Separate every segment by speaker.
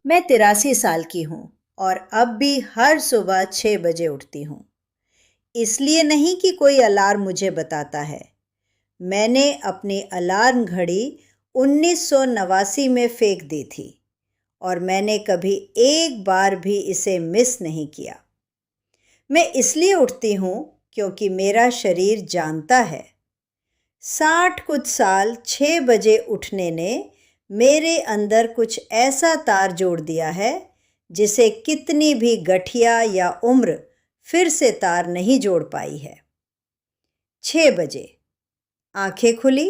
Speaker 1: मैं 83 साल की हूँ और अब भी हर सुबह 6 बजे उठती हूँ। इसलिए नहीं कि कोई अलार्म मुझे बताता है। मैंने अपनी अलार्म घड़ी 1989 में फेंक दी थी और मैंने कभी एक बार भी इसे मिस नहीं किया। मैं इसलिए उठती हूँ क्योंकि मेरा शरीर जानता है 60 कुछ साल 6 बजे उठने ने मेरे अंदर कुछ ऐसा तार जोड़ दिया है जिसे कितनी भी गठिया या उम्र फिर से तार नहीं जोड़ पाई है। 6 बजे आंखें खुली,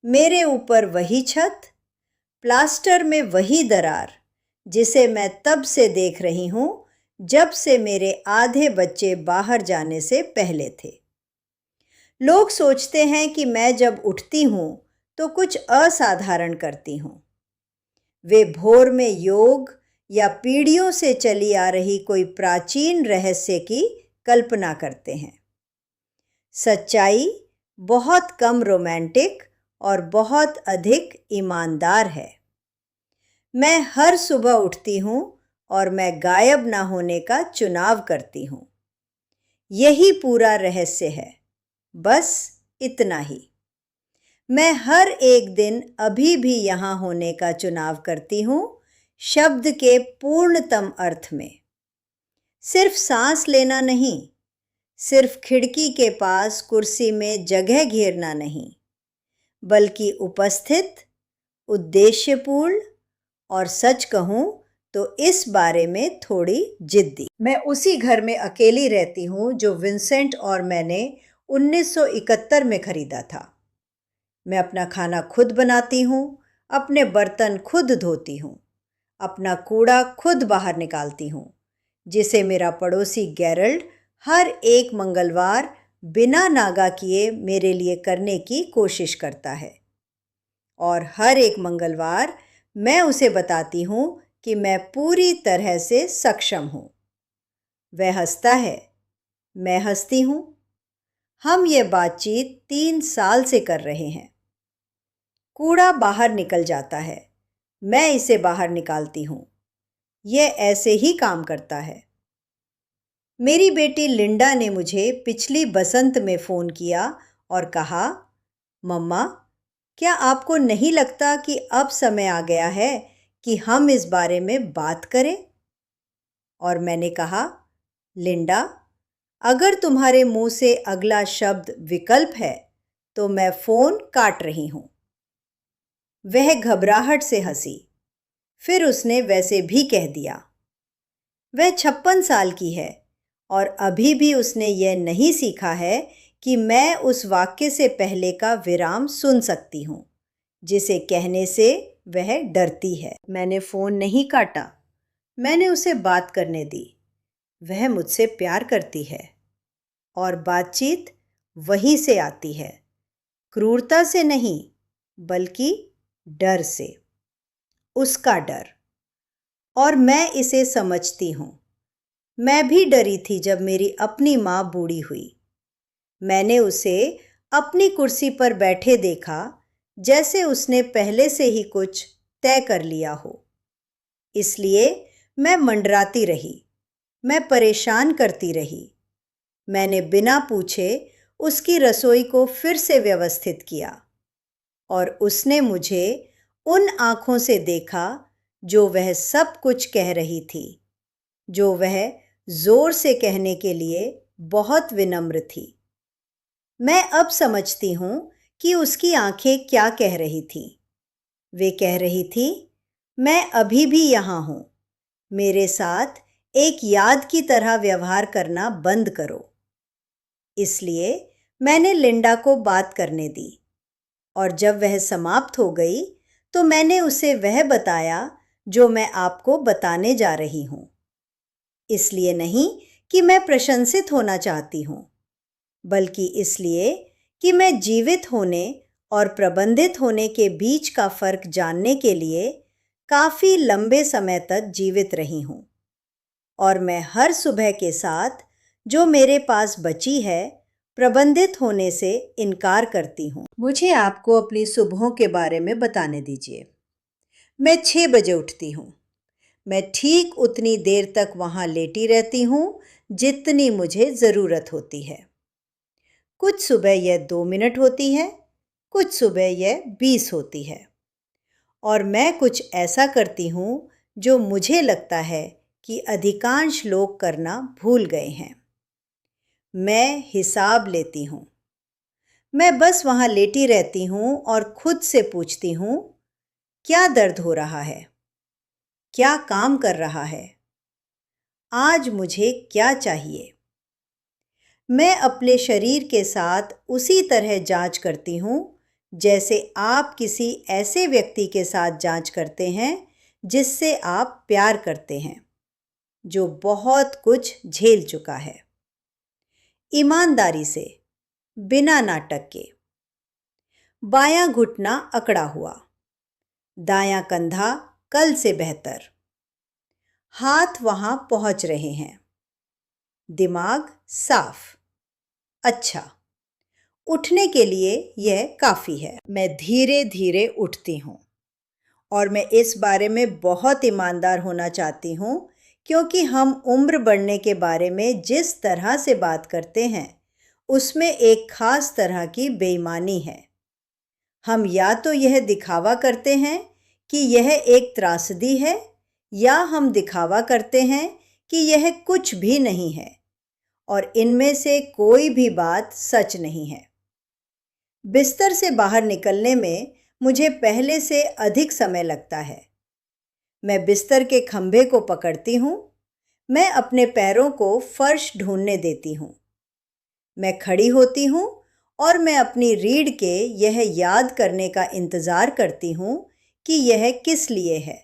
Speaker 1: मेरे ऊपर वही छत, प्लास्टर में वही दरार जिसे मैं तब से देख रही हूँ जब से मेरे आधे बच्चे बाहर जाने से पहले थे। लोग सोचते हैं कि मैं जब उठती हूँ तो कुछ असाधारण करती हूँ। वे भोर में योग या पीढ़ियों से चली आ रही कोई प्राचीन रहस्य की कल्पना करते हैं। सच्चाई बहुत कम रोमांटिक और बहुत अधिक ईमानदार है। मैं हर सुबह उठती हूँ और मैं गायब ना होने का चुनाव करती हूँ। यही पूरा रहस्य है, बस इतना ही। मैं हर एक दिन अभी भी यहाँ होने का चुनाव करती हूँ, शब्द के पूर्णतम अर्थ में। सिर्फ सांस लेना नहीं, सिर्फ खिड़की के पास कुर्सी में जगह घेरना नहीं, बल्कि उपस्थित, उद्देश्यपूर्ण और सच कहूँ तो इस बारे में थोड़ी जिद्दी। मैं उसी घर में अकेली रहती हूँ जो विंसेंट और मैंने 1971 में खरीदा था। मैं अपना खाना खुद बनाती हूँ, अपने बर्तन खुद धोती हूँ, अपना कूड़ा खुद बाहर निकालती हूँ, जिसे मेरा पड़ोसी गैरल्ड हर एक मंगलवार बिना नागा किए मेरे लिए करने की कोशिश करता है। और हर एक मंगलवार मैं उसे बताती हूँ कि मैं पूरी तरह से सक्षम हूँ। वह हंसता है, मैं हंसती हूँ। हम ये बातचीत 3 साल से कर रहे हैं। कूड़ा बाहर निकल जाता है, मैं इसे बाहर निकालती हूँ। यह ऐसे ही काम करता है। मेरी बेटी लिंडा ने मुझे पिछली बसंत में फ़ोन किया और कहा, मम्मा, क्या आपको नहीं लगता कि अब समय आ गया है कि हम इस बारे में बात करें? और मैंने कहा, लिंडा, अगर तुम्हारे मुंह से अगला शब्द विकल्प है तो मैं फ़ोन काट रही हूँ। वह घबराहट से हंसी, फिर उसने वैसे भी कह दिया। वह 56 साल की है और अभी भी उसने यह नहीं सीखा है कि मैं उस वाक्य से पहले का विराम सुन सकती हूँ जिसे कहने से वह डरती है। मैंने फ़ोन नहीं काटा, मैंने उसे बात करने दी। वह मुझसे प्यार करती है और बातचीत वहीं से आती है, क्रूरता से नहीं बल्कि डर से, उसका डर। और मैं इसे समझती हूँ। मैं भी डरी थी जब मेरी अपनी माँ बूढ़ी हुई। मैंने उसे अपनी कुर्सी पर बैठे देखा जैसे उसने पहले से ही कुछ तय कर लिया हो। इसलिए मैं मंडराती रही, मैं परेशान करती रही। मैंने बिना पूछे उसकी रसोई को फिर से व्यवस्थित किया और उसने मुझे उन आँखों से देखा जो वह सब कुछ कह रही थी, जो वह जोर से कहने के लिए बहुत विनम्र थी। मैं अब समझती हूँ कि उसकी आंखें क्या कह रही थी। वे कह रही थी, मैं अभी भी यहाँ हूँ, मेरे साथ एक याद की तरह व्यवहार करना बंद करो। इसलिए मैंने लिंडा को बात करने दी और जब वह समाप्त हो गई तो मैंने उसे वह बताया जो मैं आपको बताने जा रही हूँ। इसलिए नहीं कि मैं प्रशंसित होना चाहती हूँ, बल्कि इसलिए कि मैं जीवित होने और प्रबंधित होने के बीच का फ़र्क जानने के लिए काफ़ी लंबे समय तक जीवित रही हूँ। और मैं हर सुबह के साथ जो मेरे पास बची है, प्रबंधित होने से इनकार करती हूँ। मुझे आपको अपनी सुबहों के बारे में बताने दीजिए। मैं 6 बजे उठती हूँ। मैं ठीक उतनी देर तक वहाँ लेटी रहती हूँ जितनी मुझे ज़रूरत होती है। कुछ सुबह यह 2 मिनट होती है, कुछ सुबह यह 20 होती है। और मैं कुछ ऐसा करती हूँ जो मुझे लगता है कि अधिकांश लोग करना भूल गए हैं। मैं हिसाब लेती हूँ। मैं बस वहाँ लेटी रहती हूँ और खुद से पूछती हूँ, क्या दर्द हो रहा है? क्या काम कर रहा है? आज मुझे क्या चाहिए? मैं अपने शरीर के साथ उसी तरह जांच करती हूँ जैसे आप किसी ऐसे व्यक्ति के साथ जांच करते हैं जिससे आप प्यार करते हैं, जो बहुत कुछ झेल चुका है। ईमानदारी से, बिना नाटक के। बायां घुटना अकड़ा हुआ, दायां कंधा कल से बेहतर। हाथ वहां पहुंच रहे हैं। दिमाग साफ। अच्छा, उठने के लिए यह काफ़ी है। मैं धीरे धीरे उठती हूँ और मैं इस बारे में बहुत ईमानदार होना चाहती हूँ क्योंकि हम उम्र बढ़ने के बारे में जिस तरह से बात करते हैं उसमें एक ख़ास तरह की बेईमानी है। हम या तो यह दिखावा करते हैं कि यह एक त्रासदी है या हम दिखावा करते हैं कि यह कुछ भी नहीं है, और इनमें से कोई भी बात सच नहीं है। बिस्तर से बाहर निकलने में मुझे पहले से अधिक समय लगता है। मैं बिस्तर के खंभे को पकड़ती हूँ। मैं अपने पैरों को फर्श ढूंढने देती हूँ। मैं खड़ी होती हूँ और मैं अपनी रीढ़ के यह याद करने का इंतज़ार करती हूँ कि यह किस लिए है।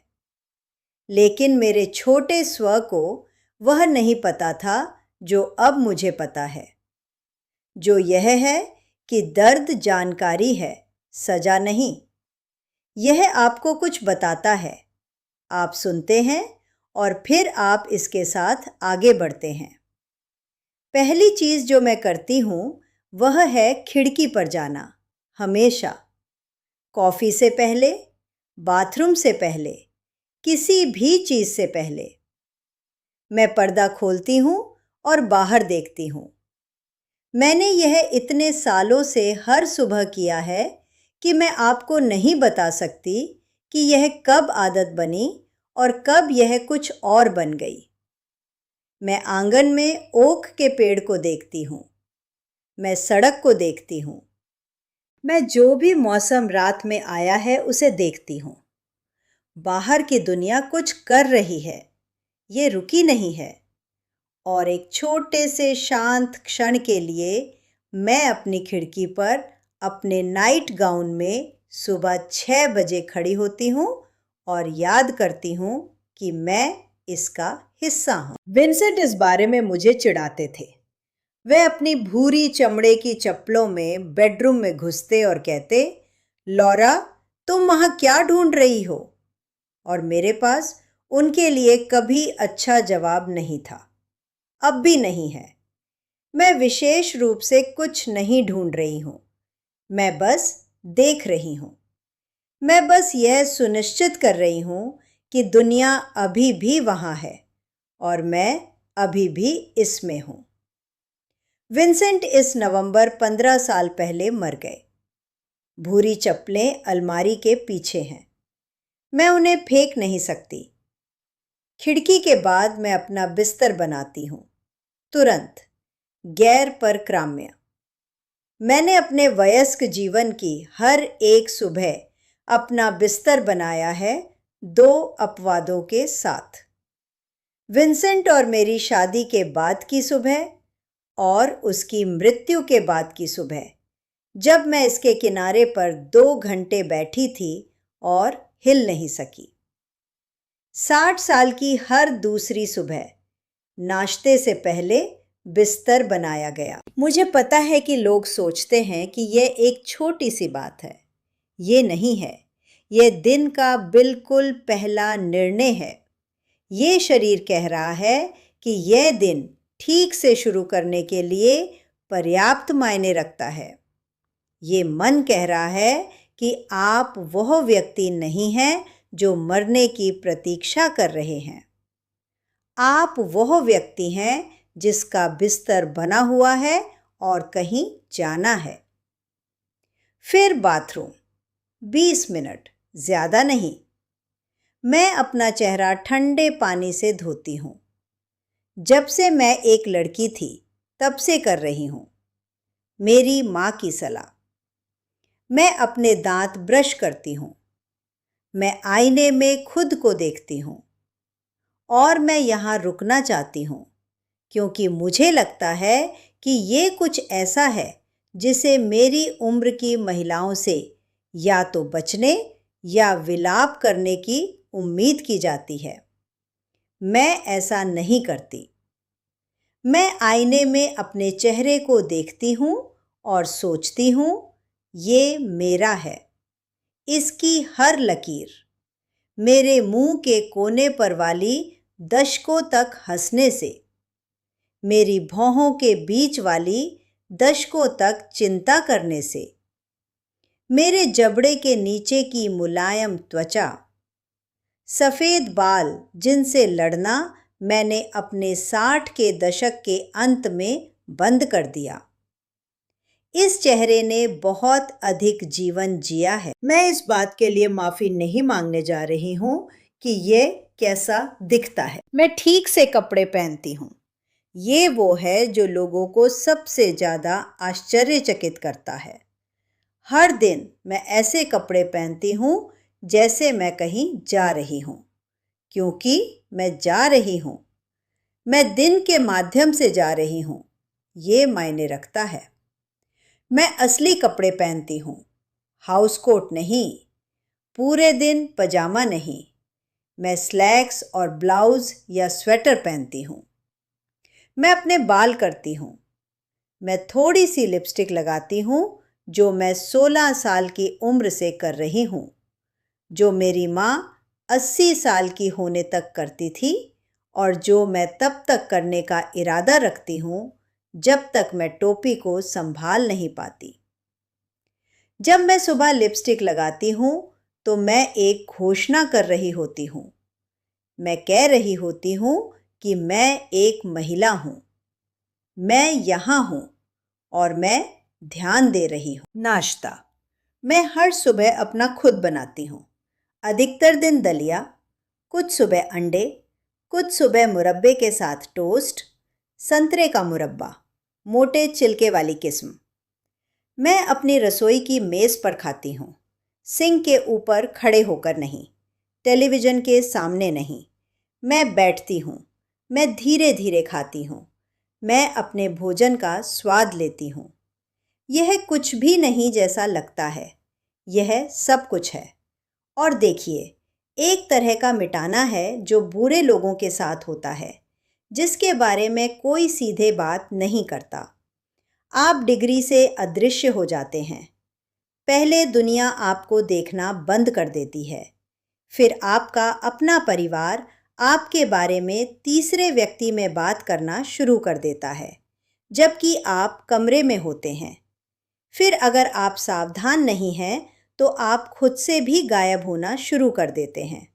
Speaker 1: लेकिन मेरे छोटे स्व को वह नहीं पता था जो अब मुझे पता है, जो यह है कि दर्द जानकारी है, सजा नहीं। यह आपको कुछ बताता है, आप सुनते हैं और फिर आप इसके साथ आगे बढ़ते हैं। पहली चीज़ जो मैं करती हूँ वह है खिड़की पर जाना, हमेशा। कॉफ़ी से पहले, बाथरूम से पहले, किसी भी चीज़ से पहले। मैं पर्दा खोलती हूँ और बाहर देखती हूँ। मैंने यह इतने सालों से हर सुबह किया है कि मैं आपको नहीं बता सकती कि यह कब आदत बनी और कब यह कुछ और बन गई। मैं आंगन में ओक के पेड़ को देखती हूँ। मैं सड़क को देखती हूँ। मैं जो भी मौसम रात में आया है उसे देखती हूँ। बाहर की दुनिया कुछ कर रही है, ये रुकी नहीं है। और एक छोटे से शांत क्षण के लिए मैं अपनी खिड़की पर अपने नाइट गाउन में सुबह 6 बजे खड़ी होती हूँ और याद करती हूँ कि मैं इसका हिस्सा हूँ। विंसेंट इस बारे में मुझे चिढ़ाते थे। वे अपनी भूरी चमड़े की चप्पलों में बेडरूम में घुसते और कहते, लॉरा, तुम वहाँ क्या ढूंढ रही हो? और मेरे पास उनके लिए कभी अच्छा जवाब नहीं था, अब भी नहीं है। मैं विशेष रूप से कुछ नहीं ढूंढ रही हूँ, मैं बस देख रही हूँ। मैं बस यह सुनिश्चित कर रही हूँ कि दुनिया अभी भी वहाँ है और मैं अभी भी इसमें हूँ। विंसेंट इस नवंबर 15 साल पहले मर गए। भूरी चप्पलें अलमारी के पीछे हैं। मैं उन्हें फेंक नहीं सकती। खिड़की के बाद मैं अपना बिस्तर बनाती हूँ, तुरंत, गैर परक्राम्य। मैंने अपने वयस्क जीवन की हर एक सुबह अपना बिस्तर बनाया है 2 अपवादों के साथ। विंसेंट और मेरी शादी के बाद की सुबह और उसकी मृत्यु के बाद की सुबह, जब मैं इसके किनारे पर 2 घंटे बैठी थी और हिल नहीं सकी। 60 साल की हर दूसरी सुबह नाश्ते से पहले बिस्तर बनाया गया। मुझे पता है कि लोग सोचते हैं कि यह एक छोटी सी बात है। ये नहीं है। यह दिन का बिल्कुल पहला निर्णय है। ये शरीर कह रहा है कि यह दिन ठीक से शुरू करने के लिए पर्याप्त मायने रखता है। ये मन कह रहा है कि आप वह व्यक्ति नहीं हैं जो मरने की प्रतीक्षा कर रहे हैं। आप वह व्यक्ति हैं जिसका बिस्तर बना हुआ है और कहीं जाना है। फिर बाथरूम, 20 मिनट, ज़्यादा नहीं। मैं अपना चेहरा ठंडे पानी से धोती हूँ। जब से मैं एक लड़की थी तब से कर रही हूँ। मेरी माँ की सलाह। मैं अपने दांत ब्रश करती हूँ। मैं आईने में खुद को देखती हूँ। और मैं यहाँ रुकना चाहती हूँ क्योंकि मुझे लगता है कि ये कुछ ऐसा है जिसे मेरी उम्र की महिलाओं से या तो बचने या विलाप करने की उम्मीद की जाती है। मैं ऐसा नहीं करती। मैं आईने में अपने चेहरे को देखती हूँ और सोचती हूँ, ये मेरा है। इसकी हर लकीर, मेरे मुंह के कोने पर वाली दशकों तक हंसने से, मेरी भौहों के बीच वाली दशकों तक चिंता करने से, मेरे जबड़े के नीचे की मुलायम त्वचा, सफ़ेद बाल जिनसे लड़ना मैंने अपने 60 के दशक के अंत में बंद कर दिया। इस चेहरे ने बहुत अधिक जीवन जिया है। मैं इस बात के लिए माफ़ी नहीं मांगने जा रही हूँ कि ये कैसा दिखता है। मैं ठीक से कपड़े पहनती हूँ। ये वो है जो लोगों को सबसे ज़्यादा आश्चर्यचकित करता है। हर दिन मैं ऐसे कपड़े पहनती हूँ जैसे मैं कहीं जा रही हूँ, क्योंकि मैं जा रही हूँ। मैं दिन के माध्यम से जा रही हूँ। ये मायने रखता है। मैं असली कपड़े पहनती हूँ, हाउस कोट नहीं, पूरे दिन पजामा नहीं। मैं स्लैक्स और ब्लाउज या स्वेटर पहनती हूँ। मैं अपने बाल करती हूँ। मैं थोड़ी सी लिपस्टिक लगाती हूँ जो मैं 16 साल की उम्र से कर रही हूँ, जो मेरी माँ 80 साल की होने तक करती थी और जो मैं तब तक करने का इरादा रखती हूँ जब तक मैं टोपी को संभाल नहीं पाती। जब मैं सुबह लिपस्टिक लगाती हूँ तो मैं एक घोषणा कर रही होती हूँ। मैं कह रही होती हूँ कि मैं एक महिला हूँ, मैं यहाँ हूँ और मैं ध्यान दे रही हूँ। नाश्ता, मैं हर सुबह अपना खुद बनाती हूँ। अधिकतर दिन दलिया, कुछ सुबह अंडे, कुछ सुबह मुरब्बे के साथ टोस्ट, संतरे का मुरब्बा, मोटे छिलके वाली किस्म। मैं अपनी रसोई की मेज़ पर खाती हूँ, सिंक के ऊपर खड़े होकर नहीं, टेलीविज़न के सामने नहीं। मैं बैठती हूँ, मैं धीरे धीरे खाती हूँ, मैं अपने भोजन का स्वाद लेती हूँ। यह कुछ भी नहीं जैसा लगता है, यह सब कुछ है। और देखिए, एक तरह का मिटाना है जो बुरे लोगों के साथ होता है, जिसके बारे में कोई सीधे बात नहीं करता। आप डिग्री से अदृश्य हो जाते हैं। पहले दुनिया आपको देखना बंद कर देती है, फिर आपका अपना परिवार आपके बारे में तीसरे व्यक्ति में बात करना शुरू कर देता है, जबकि आप कमरे में होते हैं। फिर अगर आप सावधान नहीं हैं तो आप खुद से भी गायब होना शुरू कर देते हैं,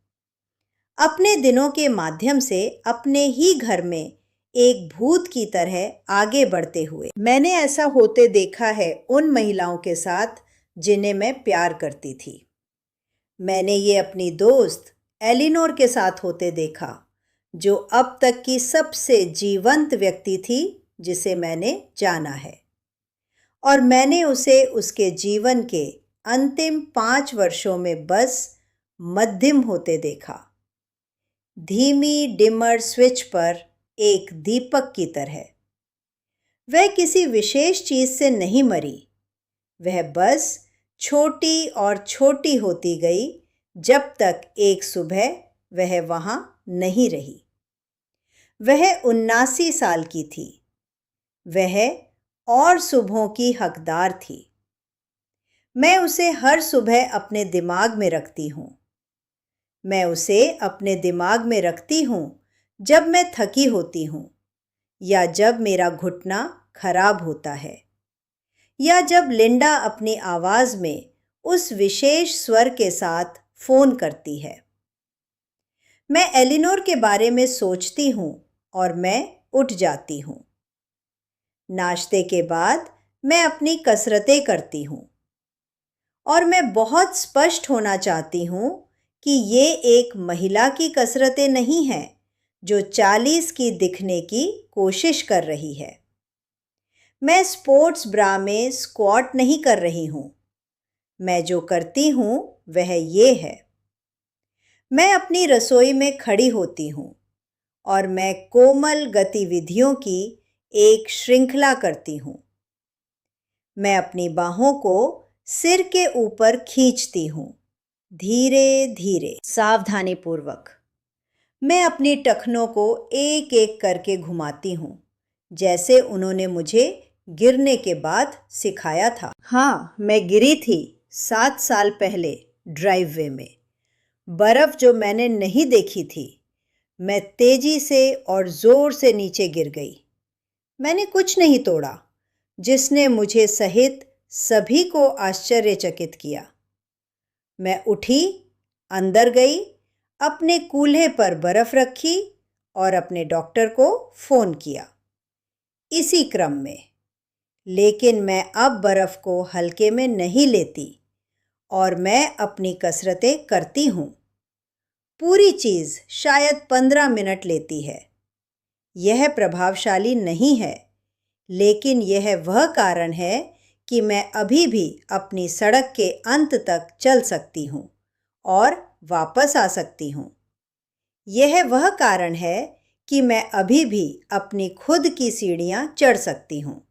Speaker 1: अपने दिनों के माध्यम से अपने ही घर में एक भूत की तरह आगे बढ़ते हुए। मैंने ऐसा होते देखा है उन महिलाओं के साथ जिन्हें मैं प्यार करती थी। मैंने ये अपनी दोस्त एलिनोर के साथ होते देखा, जो अब तक की सबसे जीवंत व्यक्ति थी जिसे मैंने जाना है। और मैंने उसे उसके जीवन के अंतिम 5 वर्षों में बस मध्यम होते देखा, धीमी डिमर स्विच पर एक दीपक की तरह। वह किसी विशेष चीज से नहीं मरी, वह बस छोटी और छोटी होती गई जब तक एक सुबह वह वहां नहीं रही। वह 79 साल की थी। वह और सुबहों की हकदार थी। मैं उसे हर सुबह अपने दिमाग में रखती हूँ। मैं उसे अपने दिमाग में रखती हूँ जब मैं थकी होती हूँ, या जब मेरा घुटना खराब होता है, या जब लिंडा अपनी आवाज़ में उस विशेष स्वर के साथ फ़ोन करती है। मैं एलिनोर के बारे में सोचती हूँ और मैं उठ जाती हूँ। नाश्ते के बाद मैं अपनी कसरतें करती हूँ और मैं बहुत स्पष्ट होना चाहती हूँ कि ये एक महिला की कसरतें नहीं हैं जो 40 की दिखने की कोशिश कर रही है। मैं स्पोर्ट्स ब्रा में स्क्वाट नहीं कर रही हूँ। मैं जो करती हूँ वह ये है, मैं अपनी रसोई में खड़ी होती हूँ और मैं कोमल गतिविधियों की एक श्रृंखला करती हूँ। मैं अपनी बाहों को सिर के ऊपर खींचती हूँ, धीरे धीरे, सावधानीपूर्वक। मैं अपनी टखनों को एक एक करके घुमाती हूँ, जैसे उन्होंने मुझे गिरने के बाद सिखाया था। हाँ, मैं गिरी थी 7 साल पहले ड्राइववे में। बर्फ जो मैंने नहीं देखी थी। मैं तेजी से और जोर से नीचे गिर गई। मैंने कुछ नहीं तोड़ा, जिसने मुझे सहित सभी को आश्चर्यचकित किया। मैं उठी, अंदर गई, अपने कूल्हे पर बर्फ रखी और अपने डॉक्टर को फ़ोन किया। इसी क्रम में, लेकिन मैं अब बर्फ को हल्के में नहीं लेती और मैं अपनी कसरतें करती हूँ। पूरी चीज़ शायद 15 मिनट लेती है। यह प्रभावशाली नहीं है, लेकिन यह वह कारण है कि मैं अभी भी अपनी सड़क के अंत तक चल सकती हूँ और वापस आ सकती हूँ। यह वह कारण है कि मैं अभी भी अपनी खुद की सीढ़ियाँ चढ़ सकती हूँ।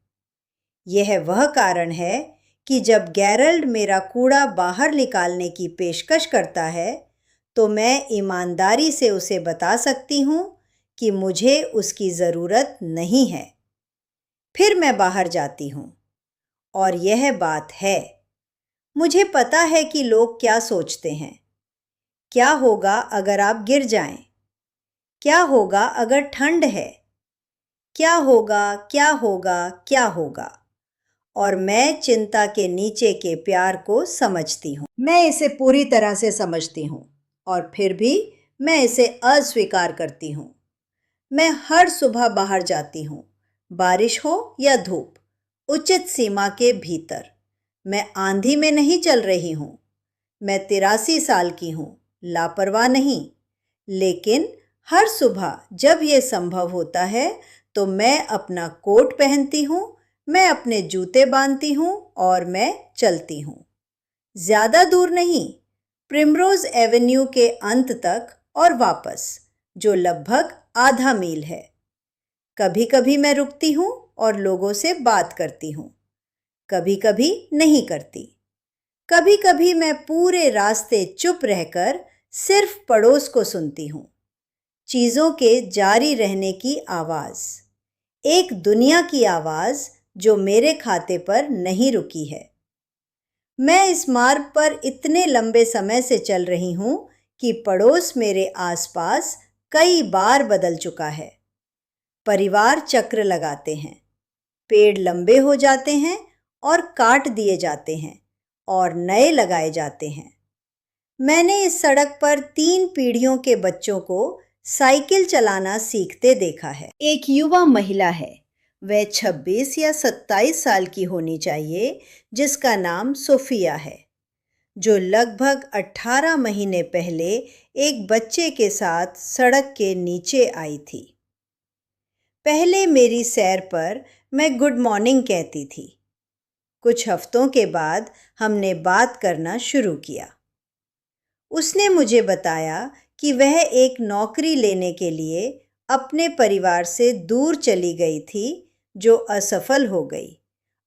Speaker 1: यह वह कारण है कि जब गैरल्ड मेरा कूड़ा बाहर निकालने की पेशकश करता है, तो मैं ईमानदारी से उसे बता सकती हूँ कि मुझे उसकी ज़रूरत नहीं है। फिर मैं बाहर जाती हूँ और यह बात है, मुझे पता है कि लोग क्या सोचते हैं। क्या होगा अगर आप गिर जाएं? क्या होगा अगर ठंड है? क्या होगा, क्या होगा, क्या होगा? और मैं चिंता के नीचे के प्यार को समझती हूँ। मैं इसे पूरी तरह से समझती हूँ और फिर भी मैं इसे अस्वीकार करती हूँ। मैं हर सुबह बाहर जाती हूँ, बारिश हो या धूप, उचित सीमा के भीतर। मैं आंधी में नहीं चल रही हूँ। मैं 83 साल की हूँ, लापरवाह नहीं। लेकिन हर सुबह जब ये संभव होता है तो मैं अपना कोट पहनती हूँ, मैं अपने जूते बांधती हूँ और मैं चलती हूँ। ज़्यादा दूर नहीं, प्रिमरोज़ एवेन्यू के अंत तक और वापस, जो लगभग आधा मील है। कभी कभी मैं रुकती हूँ और लोगों से बात करती हूँ, कभी कभी नहीं करती। कभी कभी मैं पूरे रास्ते चुप रहकर सिर्फ पड़ोस को सुनती हूँ, चीज़ों के जारी रहने की आवाज़, एक दुनिया की आवाज़ जो मेरे खाते पर नहीं रुकी है। मैं इस मार्ग पर इतने लंबे समय से चल रही हूँ कि पड़ोस मेरे आसपास कई बार बदल चुका है। परिवार चक्र लगाते हैं, पेड़ लंबे हो जाते हैं और काट दिए जाते हैं और नए लगाए जाते हैं। मैंने इस सड़क पर 3 पीढ़ियों के बच्चों को साइकिल चलाना सीखते देखा है। एक युवा महिला है, वह 26 या 27 साल की होनी चाहिए, जिसका नाम सोफिया है, जो लगभग 18 महीने पहले एक बच्चे के साथ सड़क के नीचे आई थी। पहले मेरी सैर पर मैं गुड मॉर्निंग कहती थी। कुछ हफ्तों के बाद हमने बात करना शुरू किया। उसने मुझे बताया कि वह एक नौकरी लेने के लिए अपने परिवार से दूर चली गई थी, जो असफल हो गई,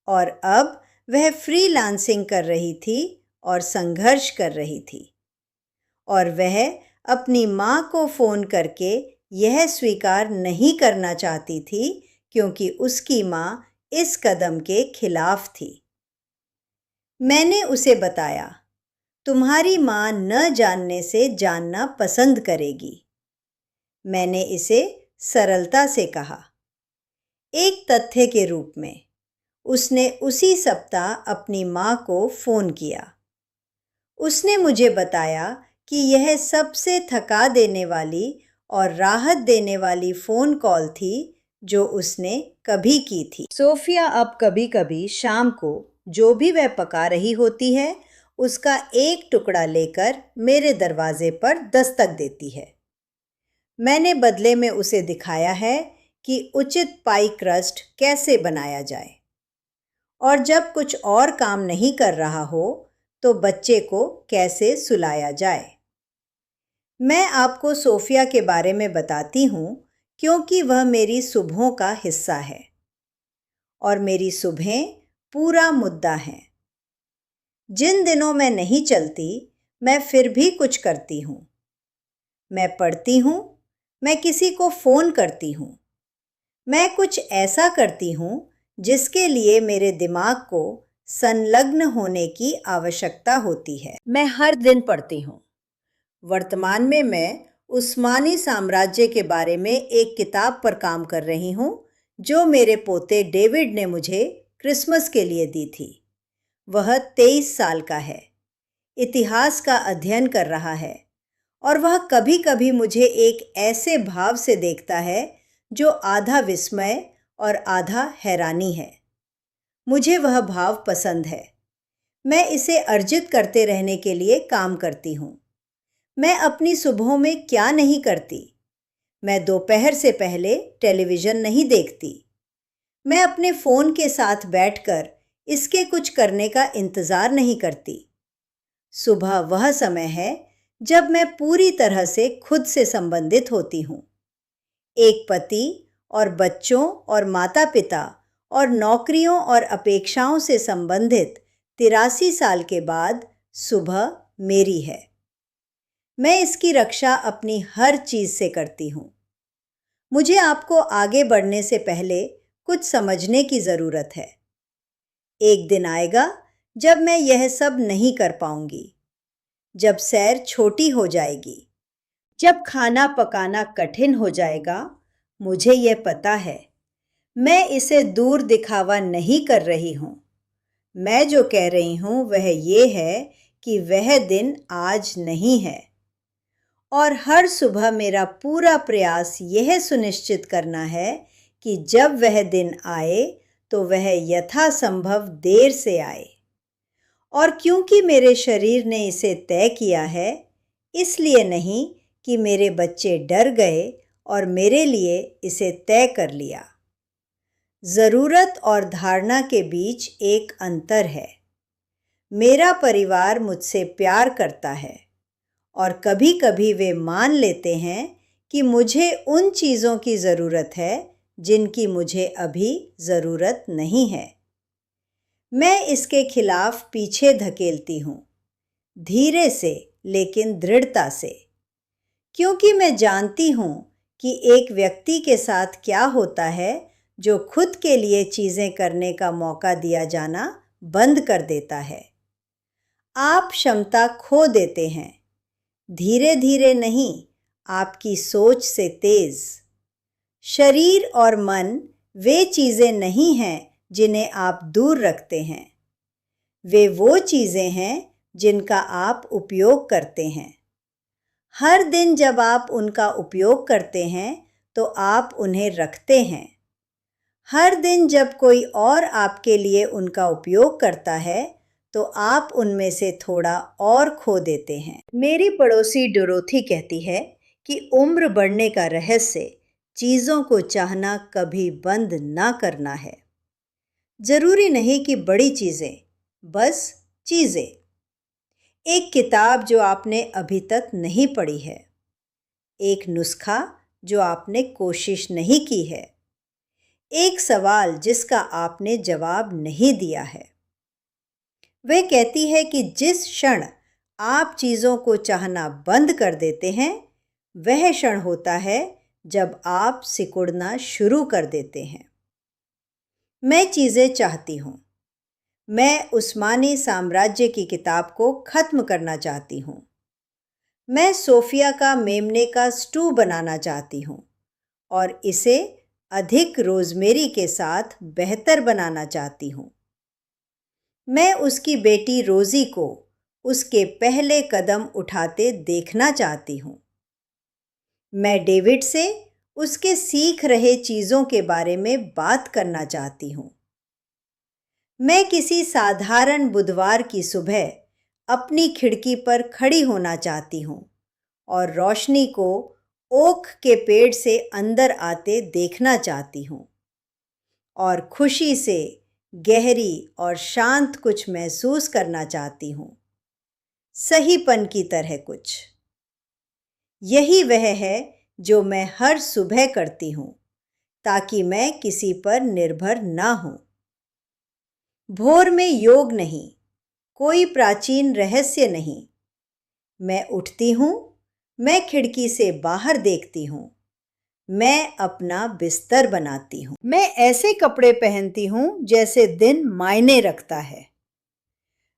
Speaker 1: और अब वह फ्रीलांसिंग कर रही थी और संघर्ष कर रही थी। और वह अपनी माँ को फ़ोन करके यह स्वीकार नहीं करना चाहती थी, क्योंकि उसकी माँ इस कदम के खिलाफ थी। मैंने उसे बताया, तुम्हारी माँ न जानने से जानना पसंद करेगी। मैंने इसे सरलता से कहा। एक तथ्य के रूप में, उसने उसी सप्ताह अपनी माँ को फ़ोन किया। उसने मुझे बताया कि यह सबसे थका देने वाली और राहत देने वाली फ़ोन कॉल थी जो उसने कभी की थी। सोफिया अब कभी-कभी शाम को जो भी वह पका रही होती है, उसका एक टुकड़ा लेकर मेरे दरवाजे पर दस्तक देती है। मैंने बदले में उसे दिखाया है कि उचित पाई क्रस्ट कैसे बनाया जाए, और जब कुछ और काम नहीं कर रहा हो तो बच्चे को कैसे सुलाया जाए। मैं आपको सोफिया के बारे में बताती हूँ क्योंकि वह मेरी सुबहों का हिस्सा है और मेरी सुबहें पूरा मुद्दा हैं। जिन दिनों मैं नहीं चलती, मैं फिर भी कुछ करती हूँ। मैं पढ़ती हूँ, मैं किसी को फ़ोन करती हूँ, मैं कुछ ऐसा करती हूँ जिसके लिए मेरे दिमाग को संलग्न होने की आवश्यकता होती है। मैं हर दिन पढ़ती हूँ। वर्तमान में मैं उस्मानी साम्राज्य के बारे में एक किताब पर काम कर रही हूँ जो मेरे पोते डेविड ने मुझे क्रिसमस के लिए दी थी। वह 23 साल का है, इतिहास का अध्ययन कर रहा है और वह कभी-कभी मुझे एक ऐसे भाव से देखता है जो आधा विस्मय और आधा हैरानी है। मुझे वह भाव पसंद है। मैं इसे अर्जित करते रहने के लिए काम करती हूँ। मैं अपनी सुबहों में क्या नहीं करती? मैं दोपहर से पहले टेलीविज़न नहीं देखती। मैं अपने फ़ोन के साथ बैठकर इसके कुछ करने का इंतज़ार नहीं करती। सुबह वह समय है जब मैं पूरी तरह से खुद से संबंधित होती हूँ। एक पति और बच्चों और माता-पिता और नौकरियों और अपेक्षाओं से संबंधित 83 साल के बाद सुबह मेरी है। मैं इसकी रक्षा अपनी हर चीज़ से करती हूँ। मुझे आपको आगे बढ़ने से पहले कुछ समझने की ज़रूरत है। एक दिन आएगा जब मैं यह सब नहीं कर पाऊंगी, जब सैर छोटी हो जाएगी, जब खाना पकाना कठिन हो जाएगा। मुझे यह पता है। मैं इसे दूर दिखावा नहीं कर रही हूँ। मैं जो कह रही हूँ वह ये है कि वह दिन आज नहीं है। और हर सुबह मेरा पूरा प्रयास यह सुनिश्चित करना है कि जब वह दिन आए तो वह यथासंभव देर से आए। और क्योंकि मेरे शरीर ने इसे तय किया है, इसलिए नहीं कि मेरे बच्चे डर गए और मेरे लिए इसे तय कर लिया। ज़रूरत और धारणा के बीच एक अंतर है। मेरा परिवार मुझसे प्यार करता है और कभी-कभी वे मान लेते हैं कि मुझे उन चीज़ों की ज़रूरत है जिनकी मुझे अभी ज़रूरत नहीं है। मैं इसके खिलाफ पीछे धकेलती हूँ, धीरे से लेकिन दृढ़ता से, क्योंकि मैं जानती हूँ कि एक व्यक्ति के साथ क्या होता है जो खुद के लिए चीज़ें करने का मौका दिया जाना बंद कर देता है। आप क्षमता खो देते हैं, धीरे धीरे नहीं, आपकी सोच से तेज। शरीर और मन वे चीज़ें नहीं हैं जिन्हें आप दूर रखते हैं, वे वो चीज़ें हैं जिनका आप उपयोग करते हैं। हर दिन जब आप उनका उपयोग करते हैं तो आप उन्हें रखते हैं। हर दिन जब कोई और आपके लिए उनका उपयोग करता है तो आप उनमें से थोड़ा और खो देते हैं। मेरी पड़ोसी डोरोथी कहती है कि उम्र बढ़ने का रहस्य चीज़ों को चाहना कभी बंद ना करना है। ज़रूरी नहीं कि बड़ी चीज़ें, बस चीज़ें। एक किताब जो आपने अभी तक नहीं पढ़ी है, एक नुस्खा जो आपने कोशिश नहीं की है, एक सवाल जिसका आपने जवाब नहीं दिया है। वह कहती है कि जिस क्षण आप चीज़ों को चाहना बंद कर देते हैं, वह क्षण होता है जब आप सिकुड़ना शुरू कर देते हैं। मैं चीज़ें चाहती हूँ। मैं उस्मानी साम्राज्य की किताब को ख़त्म करना चाहती हूँ। मैं सोफिया का मेमने का स्टू बनाना चाहती हूँ और इसे अधिक रोज़मेरी के साथ बेहतर बनाना चाहती हूँ। मैं उसकी बेटी रोज़ी को उसके पहले कदम उठाते देखना चाहती हूँ। मैं डेविड से उसके सीख रहे चीज़ों के बारे में बात करना चाहती हूँ। मैं किसी साधारण बुधवार की सुबह अपनी खिड़की पर खड़ी होना चाहती हूँ और रोशनी को ओक के पेड़ से अंदर आते देखना चाहती हूँ और खुशी से गहरी और शांत कुछ महसूस करना चाहती हूँ, सहीपन की तरह कुछ। यही वह है जो मैं हर सुबह करती हूँ ताकि मैं किसी पर निर्भर ना हूँ। भोर में योग नहीं, कोई प्राचीन रहस्य नहीं। मैं उठती हूँ, मैं खिड़की से बाहर देखती हूँ, मैं अपना बिस्तर बनाती हूँ। मैं ऐसे कपड़े पहनती हूँ जैसे दिन मायने रखता है।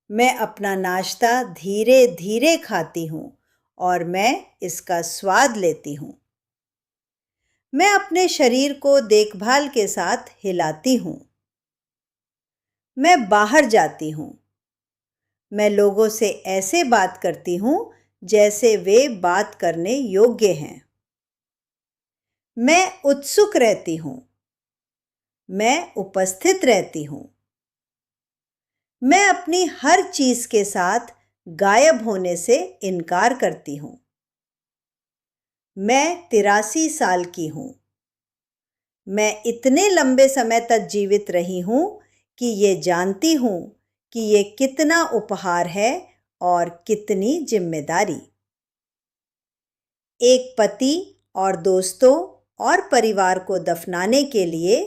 Speaker 1: मैं अपना नाश्ता धीरे धीरे खाती हूँ और मैं इसका स्वाद लेती हूँ। मैं अपने शरीर को देखभाल के साथ हिलाती हूँ। मैं बाहर जाती हूँ। मैं लोगों से ऐसे बात करती हूँ जैसे वे बात करने योग्य हैं। मैं उत्सुक रहती हूँ। मैं उपस्थित रहती हूँ। मैं अपनी हर चीज़ के साथ गायब होने से इनकार करती हूँ। मैं 83 साल की हूँ। मैं इतने लंबे समय तक जीवित रही हूँ कि ये जानती हूँ कि ये कितना उपहार है और कितनी जिम्मेदारी। एक पति और दोस्तों और परिवार को दफनाने के लिए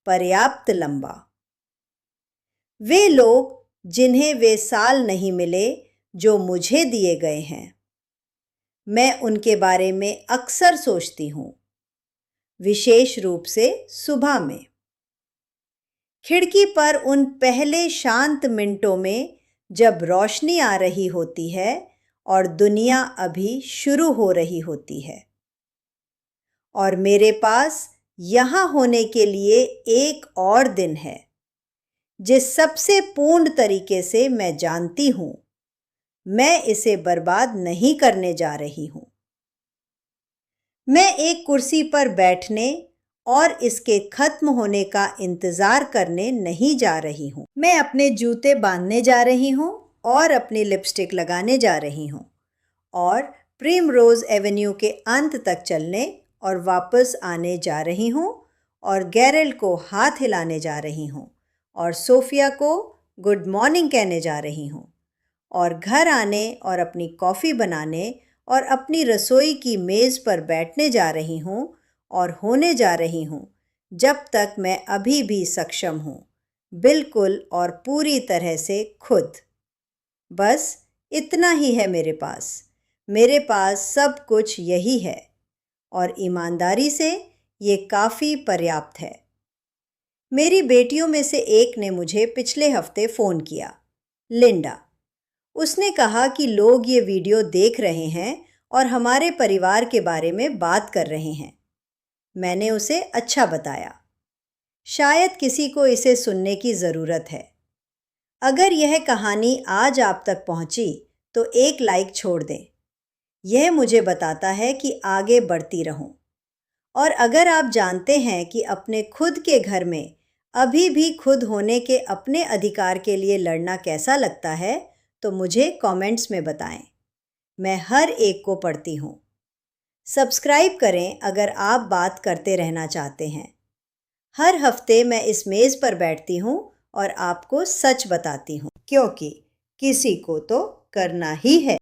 Speaker 1: पर्याप्त लंबा। वे लोग जिन्हें वे साल नहीं मिले जो मुझे दिए गए हैं, मैं उनके बारे में अक्सर सोचती हूँ, विशेष रूप से सुबह में। खिड़की पर उन पहले शांत मिनटों में जब रोशनी आ रही होती है और दुनिया अभी शुरू हो रही होती है। और मेरे पास यहाँ होने के लिए एक और दिन है, जिस सबसे पूर्ण तरीके से मैं जानती हूँ मैं इसे बर्बाद नहीं करने जा रही हूँ। मैं एक कुर्सी पर बैठने और इसके खत्म होने का इंतज़ार करने नहीं जा रही हूँ। मैं अपने जूते बांधने जा रही हूँ और अपनी लिपस्टिक लगाने जा रही हूँ और प्रिमरोज़ एवेन्यू के अंत तक चलने और वापस आने जा रही हूँ और गैरल को हाथ हिलाने जा रही हूँ और सोफिया को गुड मॉर्निंग कहने जा रही हूँ और घर आने और अपनी कॉफ़ी बनाने और अपनी रसोई की मेज़ पर बैठने जा रही हूँ और होने जा रही हूँ जब तक मैं अभी भी सक्षम हूँ, बिल्कुल और पूरी तरह से खुद। बस इतना ही है मेरे पास। मेरे पास सब कुछ यही है और ईमानदारी से ये काफ़ी पर्याप्त है। मेरी बेटियों में से एक ने मुझे पिछले हफ्ते फ़ोन किया, लिंडा। उसने कहा कि लोग ये वीडियो देख रहे हैं और हमारे परिवार के बारे में बात कर रहे हैं। मैंने उसे अच्छा बताया। शायद किसी को इसे सुनने की ज़रूरत है। अगर यह कहानी आज आप तक पहुंची तो एक लाइक छोड़ दें। यह मुझे बताता है कि आगे बढ़ती रहूं। और अगर आप जानते हैं कि अपने खुद के घर में अभी भी खुद होने के अपने अधिकार के लिए लड़ना कैसा लगता है तो मुझे कमेंट्स में बताएं। मैं हर एक को पढ़ती हूँ। सब्सक्राइब करें अगर आप बात करते रहना चाहते हैं। हर हफ्ते मैं इस मेज़ पर बैठती हूँ और आपको सच बताती हूँ, क्योंकि किसी को तो करना ही है।